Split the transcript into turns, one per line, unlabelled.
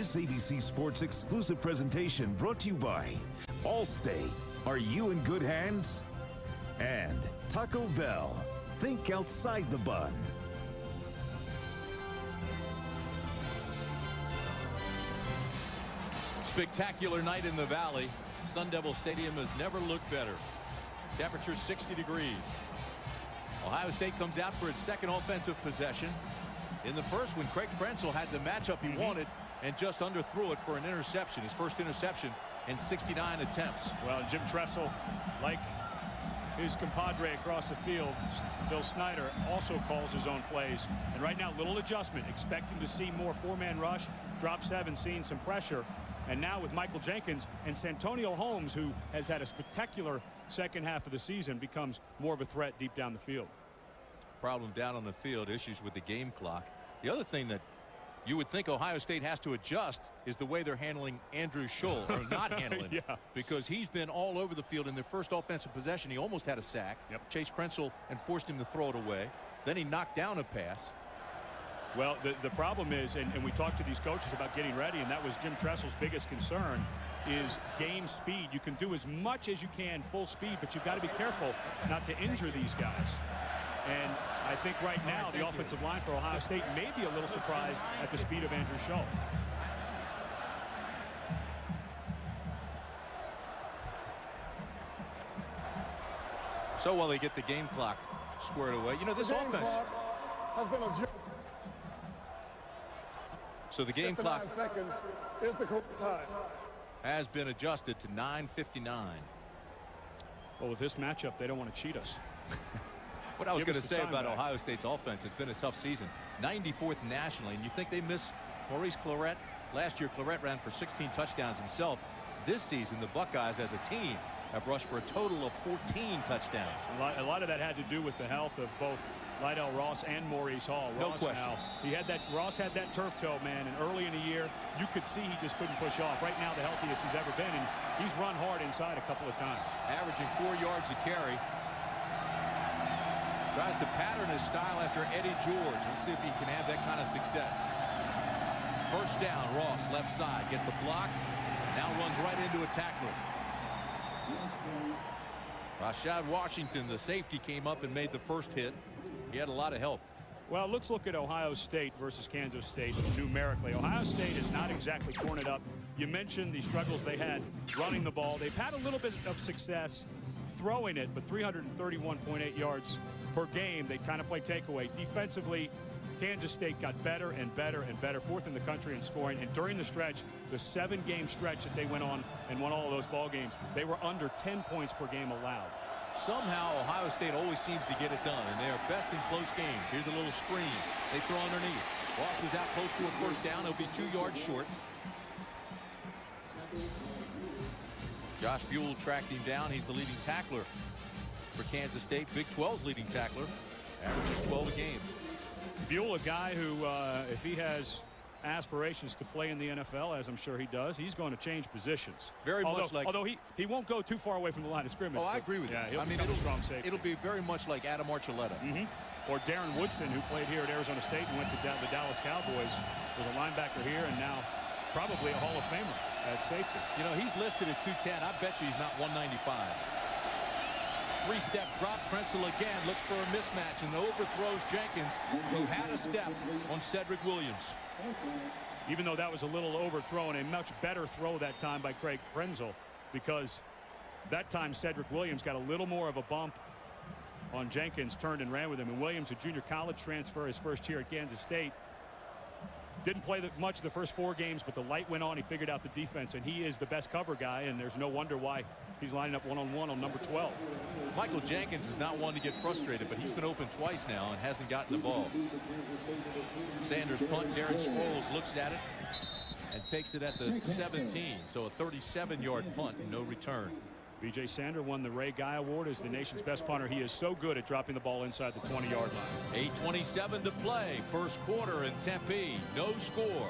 This ABC Sports exclusive presentation brought to you by Allstate. Are you in good hands? And Taco Bell. Think outside the bun.
Spectacular night in the Valley. Sun Devil Stadium has never looked better. Temperature 60 degrees. Ohio State comes out for its second offensive possession. In the first one, Craig Krenzel had the matchup he wanted and just underthrew it for an interception. His first interception in 69 attempts.
Well, Jim Tressel, like his compadre across the field, Bill Snyder, also calls his own plays. And right now, little adjustment, expecting to see more four-man rush, drop seven, seeing some pressure. And now with Michael Jenkins and Santonio Holmes, who has had a spectacular second half of the season, becomes more of a threat deep down the field.
Problem down on the field, issues with the game clock. The other thing that you would think Ohio State has to adjust is the way they're handling Andrew Scholl, or not handling
yeah.
because he's been all over the field. In their first offensive possession, he almost had a sack. Chase Krenzel and forced him to throw it away. Then he knocked down a pass.
Well, the problem is, and we talked to these coaches about getting ready, and that was Jim Tressel's biggest concern, is game speed. You can do as much as you can full speed, but you've got to be careful not to injure these guys. And I think right now the offensive line for Ohio State may be a little surprised at the speed of Andrew Scholl.
So while they get the game clock squared away, you know, this offense
has been adjusted.
So the game clock
seconds is the time.
Has been adjusted to 9:59.
Well, with this matchup, they don't want to cheat us.
What I was going to say about Ohio State's offense, it's been a tough season. 94th nationally, and you think they miss Maurice Clarett? Last year, Clarett ran for 16 touchdowns himself. This season, the Buckeyes as a team have rushed for a total of 14 touchdowns.
A lot of that had to do with the health of both Lydell Ross and Maurice Hall.
No question.
Ross had that turf toe, man, and early in the year, you could see he just couldn't push off. Right now, the healthiest he's ever been, and he's run hard inside a couple of times.
Averaging 4 yards a carry. Tries to pattern his style after Eddie George. Let's see if he can have that kind of success. First down, Ross, left side, gets a block, now runs right into a tackler. Rashad Washington, the safety, came up and made the first hit. He had a lot of help.
Well, let's look at Ohio State versus Kansas State numerically. Ohio State is not exactly torn it up. You mentioned the struggles they had running the ball. They've had a little bit of success throwing it, but 331.8 yards per game. They kind of play takeaway. Defensively, Kansas State got better and better and better, fourth in the country in scoring. And during the stretch, the 7-game stretch that they went on and won all of those ball games, they were under 10 points per game allowed.
Somehow Ohio State always seems to get it done, and they are best in close games. Here's a little screen. They throw underneath. Ross is out close to a first down. He'll be 2 yards short. Josh Buell tracked him down. He's the leading tackler for Kansas State. Big 12's leading tackler. Averages 12 a game.
Buell, a guy who, if he has aspirations to play in the NFL, as I'm sure he does, he's going to change positions. Although he won't go too far away from the line of scrimmage.
Oh, I agree with you.
I mean,
it'll be very much like Adam Archuleta.
Or Darren Woodson, who played here at Arizona State and went to the Dallas Cowboys, was a linebacker here and now probably a Hall of Famer at safety.
You know, he's listed at 210. I bet you he's not 195. Three-step drop. Krenzel again looks for a mismatch and overthrows Jenkins, who had a step on Cedric Williams.
Even though that was a little overthrown, a much better throw that time by Craig Krenzel, because that time Cedric Williams got a little more of a bump on Jenkins, turned and ran with him. And Williams, a junior college transfer, his first year at Kansas State, didn't play much the first 4 games, but the light went on. He figured out the defense, and he is the best cover guy, and there's no wonder why he's lining up one-on-one on number 12.
Michael Jenkins is not one to get frustrated, but he's been open twice now and hasn't gotten the ball. Sanders punt. Darren Sproles looks at it and takes it at the 17. So a 37-yard punt and no return.
B.J. Sander won the Ray Guy Award as the nation's best punter. He is so good at dropping the ball inside the 20-yard line.
8:27 to play. First quarter in Tempe. No score.